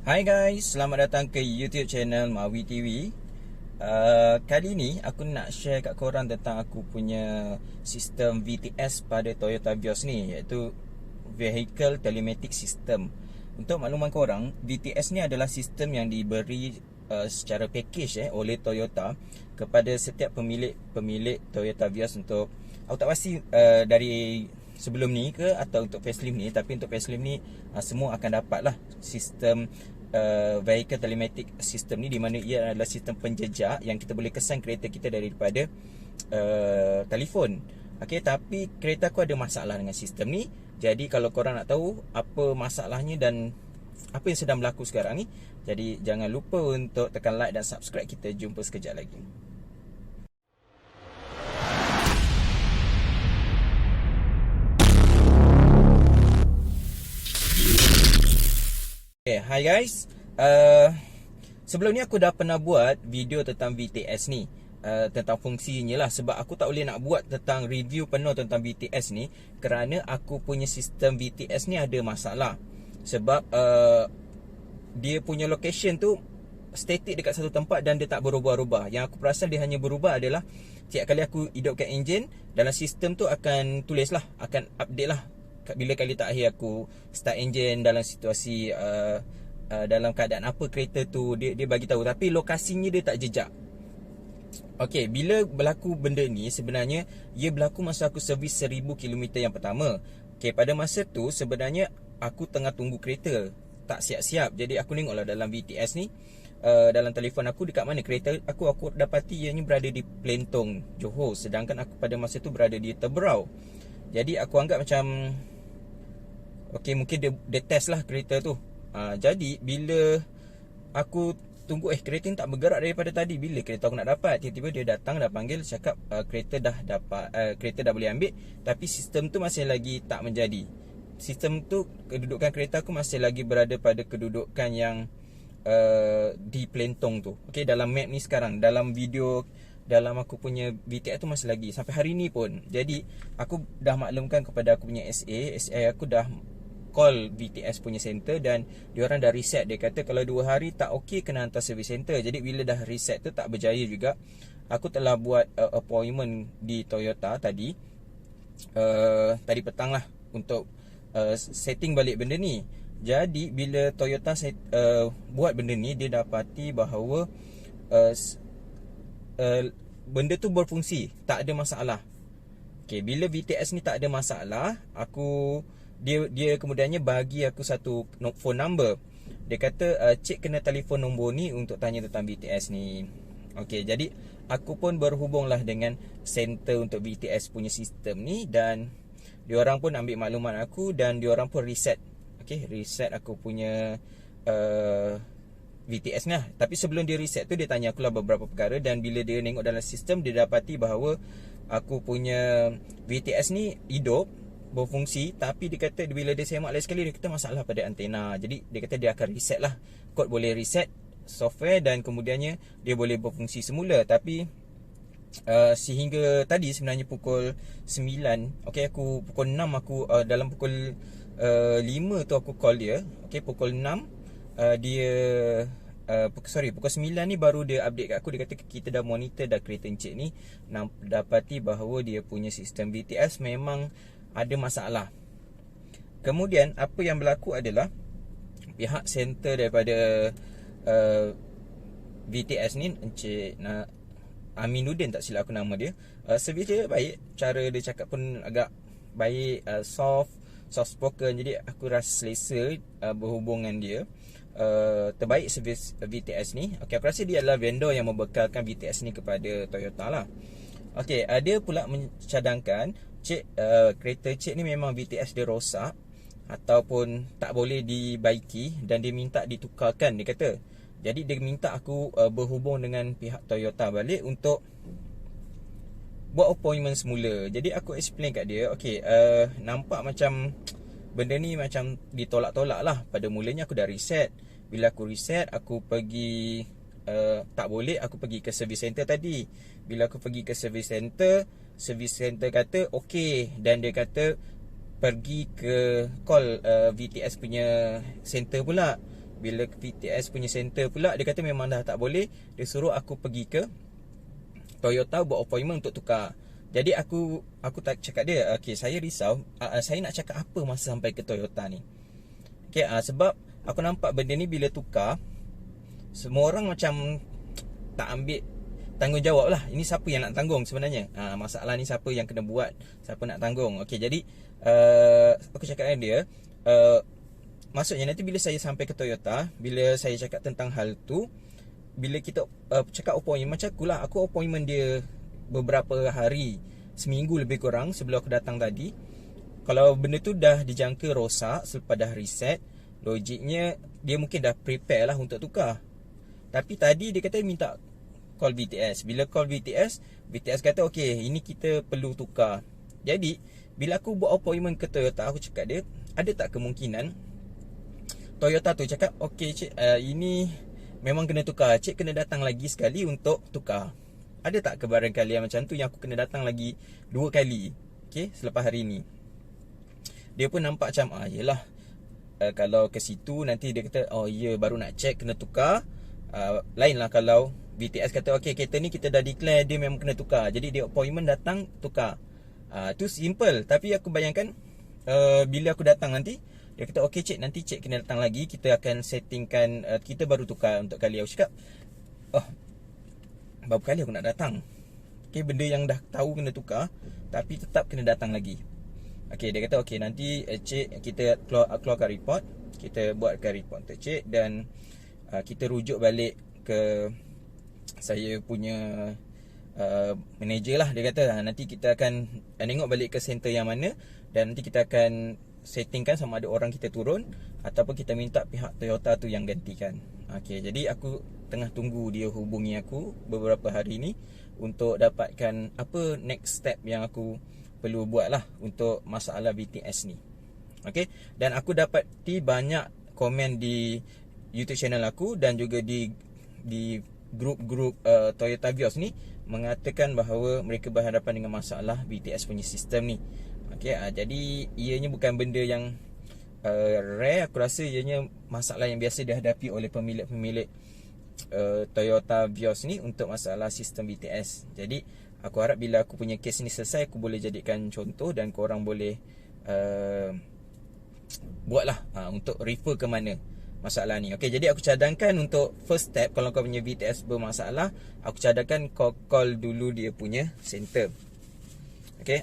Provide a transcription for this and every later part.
Hai guys, selamat datang ke YouTube channel Mawi TV. Kali ni aku nak share kat korang tentang aku punya sistem VTS pada Toyota Vios ni, iaitu Vehicle Telematic System. Untuk makluman korang, VTS ni adalah sistem yang diberi secara package oleh Toyota kepada setiap pemilik Toyota Vios. Untuk aku tak pasti dari sebelum ni ke atau untuk facelift ni, tapi untuk facelift ni semua akan dapat lah sistem Vehicle Telematic System ni, di mana ia adalah sistem penjejak yang kita boleh kesan kereta kita daripada telefon. Okey, tapi kereta aku ada masalah dengan sistem ni. Jadi kalau korang nak tahu apa masalahnya dan apa yang sedang berlaku sekarang ni, jadi jangan lupa untuk tekan like dan subscribe. Kita jumpa sekejap lagi. Okay, hi guys. Sebelum ni aku dah pernah buat video tentang VTS ni, tentang fungsinya lah. Sebab aku tak boleh nak buat tentang review penuh tentang VTS ni kerana aku punya sistem VTS ni ada masalah. Sebab dia punya location tu static dekat satu tempat dan dia tak berubah-ubah. Yang aku perasan dia hanya berubah adalah tiap kali aku hidupkan enjin, dalam sistem tu akan tulis lah, akan update lah bila kali terakhir aku start enjin, dalam situasi dalam keadaan apa kereta tu, dia bagi tahu, tapi lokasinya dia tak jejak. Okey, bila berlaku benda ni, sebenarnya ia berlaku masa aku servis 1000 km yang pertama. Okey, pada masa tu sebenarnya aku tengah tunggu kereta, tak siap-siap. Jadi aku tengoklah dalam VTS ni, dalam telefon aku dekat mana kereta aku dapati ianya berada di Plentong, Johor, sedangkan aku pada masa tu berada di Teberau. Jadi aku anggap macam okey, mungkin dia test lah kereta tu. Jadi bila aku tunggu kereta ni tak bergerak daripada tadi, bila kereta aku nak dapat, tiba-tiba dia datang, dah panggil, cakap kereta dah dapat, kereta dah boleh ambil, tapi sistem tu masih lagi tak menjadi. Sistem tu, kedudukan kereta aku masih lagi berada pada kedudukan yang di Plentong tu. Okey, dalam map ni sekarang, dalam video, dalam aku punya VTS tu masih lagi sampai hari ni pun. Jadi aku dah maklumkan kepada aku punya SA aku dah call VTS punya center dan diorang dah reset. Dia kata kalau 2 hari tak okey, kena hantar service center. Jadi bila dah reset tu tak berjaya juga, aku telah buat appointment di Toyota tadi, tadi petang lah, untuk setting balik benda ni. Jadi bila Toyota buat benda ni, dia dapati bahawa benda tu berfungsi, tak ada masalah. Okay, bila VTS ni tak ada masalah, dia kemudiannya bagi aku satu phone number. Dia kata cik kena telefon nombor ni untuk tanya tentang VTS ni. Okay, jadi aku pun berhubunglah dengan center untuk VTS punya sistem ni, dan diorang pun ambil maklumat aku dan diorang pun reset. Okay, reset aku punya VTS ni lah. Tapi sebelum dia reset tu, dia tanya aku lah beberapa perkara, dan bila dia tengok dalam sistem, dia dapati bahawa aku punya VTS ni hidup, berfungsi, tapi dia kata bila dia semak lagi sekali, dia kata masalah pada antena. Jadi dia kata dia akan reset lah, kod boleh reset software dan kemudiannya dia boleh berfungsi semula. Tapi sehingga tadi sebenarnya pukul 9, okay, aku pukul 6 aku dalam pukul 5 tu aku call dia. Okay, pukul 6 dia pukul 9 ni baru dia update kat aku. Dia kata kita dah monitor dah kereta encik ni, dapati bahawa dia punya sistem VTS memang ada masalah. Kemudian apa yang berlaku adalah pihak center daripada VTS ni, Encik Aminuddin, tak silap aku nama dia, servis dia baik, cara dia cakap pun agak baik, soft spoken. Jadi aku rasa selesa berhubung dengan dia. Terbaik servis VTS ni. Okay, aku rasa dia adalah vendor yang membekalkan VTS ni kepada Toyota lah. Okay, dia pula mencadangkan, cik, kereta cik ni memang VTS dia rosak ataupun tak boleh dibaiki dan dia minta ditukarkan, dia kata. Jadi dia minta aku berhubung dengan pihak Toyota balik untuk buat appointment semula. Jadi aku explain kat dia, okay, nampak macam benda ni macam ditolak-tolak lah. Pada mulanya aku dah reset. Bila aku reset, aku pergi tak boleh, aku pergi ke service center tadi. Bila aku pergi ke service center kata okey, dan dia kata pergi ke call VTS punya center pula. Bila VTS punya center pula, dia kata memang dah tak boleh. Dia suruh aku pergi ke Toyota buat appointment untuk tukar. Jadi aku tak cakap dia, okay, saya risau, saya nak cakap apa masa sampai ke Toyota ni. Okay, sebab aku nampak benda ni bila tukar, semua orang macam tak ambil tanggungjawab lah. Ini siapa yang nak tanggung sebenarnya? Masalah ni siapa yang kena buat, siapa nak tanggung. Okay, jadi aku cakap dengan dia, maksudnya nanti bila saya sampai ke Toyota, bila saya cakap tentang hal tu, bila kita cakap appointment, macam aku appointment dia beberapa hari, seminggu lebih kurang sebelum aku datang tadi. Kalau benda tu dah dijangka rosak selepas dah reset, logiknya dia mungkin dah prepare lah untuk tukar. Tapi tadi dia kata minta call VTS. Bila call VTS kata okay, ini kita perlu tukar. Jadi bila aku buat appointment ke Toyota, aku cakap dia, ada tak kemungkinan Toyota tu cakap, okay cik, ini memang kena tukar, cik kena datang lagi sekali untuk tukar. Ada tak kebarangkalian macam tu yang aku kena datang lagi 2 kali, okay, selepas hari ni? Dia pun nampak macam, yelah, kalau ke situ nanti dia kata, oh ya, baru nak check kena tukar. Lain lah kalau VTS kata, okay, kereta ni kita dah declare dia memang kena tukar, jadi dia appointment datang tukar. Tu simple. Tapi aku bayangkan bila aku datang nanti, dia kata, okay cik, nanti cik kena datang lagi, kita akan settingkan, kita baru tukar untuk kali. Aku cakap, berapa kali aku nak datang? Okay, benda yang dah tahu kena tukar, tapi tetap kena datang lagi. Okay, dia kata, okay, nanti cik, kita keluarkan report, kita buatkan report untuk cik, dan kita rujuk balik ke saya punya manager lah. Dia kata, nanti kita akan tengok balik ke center yang mana, dan nanti kita akan settingkan sama ada orang kita turun ataupun kita minta pihak Toyota tu yang gantikan. Okay, jadi aku tengah tunggu dia hubungi aku beberapa hari ni untuk dapatkan apa next step yang aku perlu buat lah untuk masalah VTS ni. Okay, dan aku dapati banyak komen di YouTube channel aku dan juga di grup-grup Toyota Vios ni mengatakan bahawa mereka berhadapan dengan masalah VTS punya sistem ni. Okay, jadi ianya bukan benda yang rare. Aku rasa ianya masalah yang biasa dihadapi oleh pemilik-pemilik Toyota Vios ni untuk masalah sistem VTS. Jadi aku harap bila aku punya kes ni selesai, aku boleh jadikan contoh dan korang boleh buatlah untuk refer ke mana masalah ni. Okay, jadi aku cadangkan untuk first step, kalau kau punya VTS bermasalah, aku cadangkan kau call dulu dia punya center. Okay,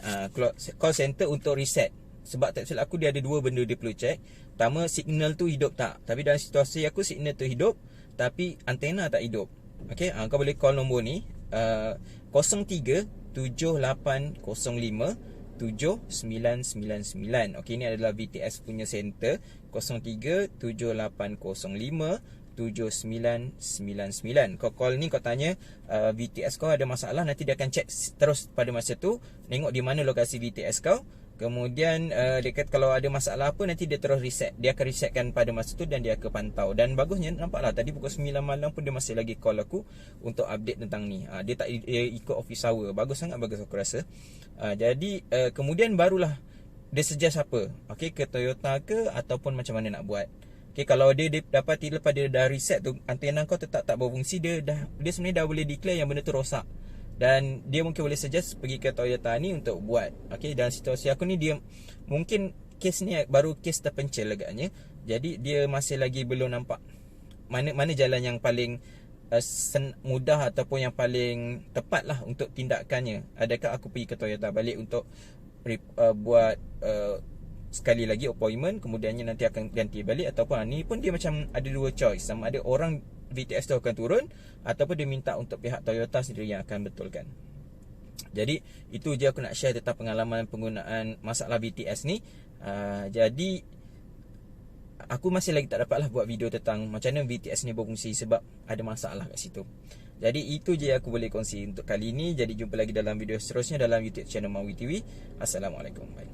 call center untuk reset. Sebab tak silap aku, dia ada 2 benda dia perlu check. Pertama, signal tu hidup tak. Tapi dalam situasi aku, signal tu hidup, tapi antena tak hidup. Okay, kau boleh call nombor ni, 0378057999. Okay, ni adalah VTS punya center, 0378057999. Kau call ni, kau tanya VTS kau ada masalah, nanti dia akan check terus pada masa tu, tengok di mana lokasi VTS kau. Kemudian dia kata kalau ada masalah apa, nanti dia terus reset. Dia akan resetkan pada masa tu dan dia akan pantau. Dan bagusnya, nampaklah tadi pukul 9 malam pun dia masih lagi call aku untuk update tentang ni. Dia tak ikut office hour. Bagus sangat, bagus aku rasa. Jadi kemudian barulah dia suggest apa, okay, ke Toyota ke ataupun macam mana nak buat. Okay, kalau dia dapati lepas dia dah reset tu, antena kau tetap tak berfungsi, dia sebenarnya dah boleh declare yang benda tu rosak. Dan dia mungkin boleh suggest pergi ke Toyota ni untuk buat. Okay, dalam situasi aku ni, dia mungkin kes ni baru kes terpencil agaknya. Jadi dia masih lagi belum nampak mana jalan yang paling mudah ataupun yang paling tepat lah untuk tindakannya. Adakah aku pergi ke Toyota balik untuk buat sekali lagi appointment, kemudiannya nanti akan ganti balik, ataupun ni pun dia macam ada 2 choice. Sama ada orang VTS tu akan turun, ataupun dia minta untuk pihak Toyota sendiri yang akan betulkan. Jadi itu je aku nak share tentang pengalaman penggunaan masalah VTS ni. Jadi aku masih lagi tak dapatlah buat video tentang macam mana VTS ni berfungsi sebab ada masalah kat situ. Jadi itu je aku boleh kongsi untuk kali ni. Jadi jumpa lagi dalam video seterusnya dalam YouTube channel Mawi TV. Assalamualaikum. Bye.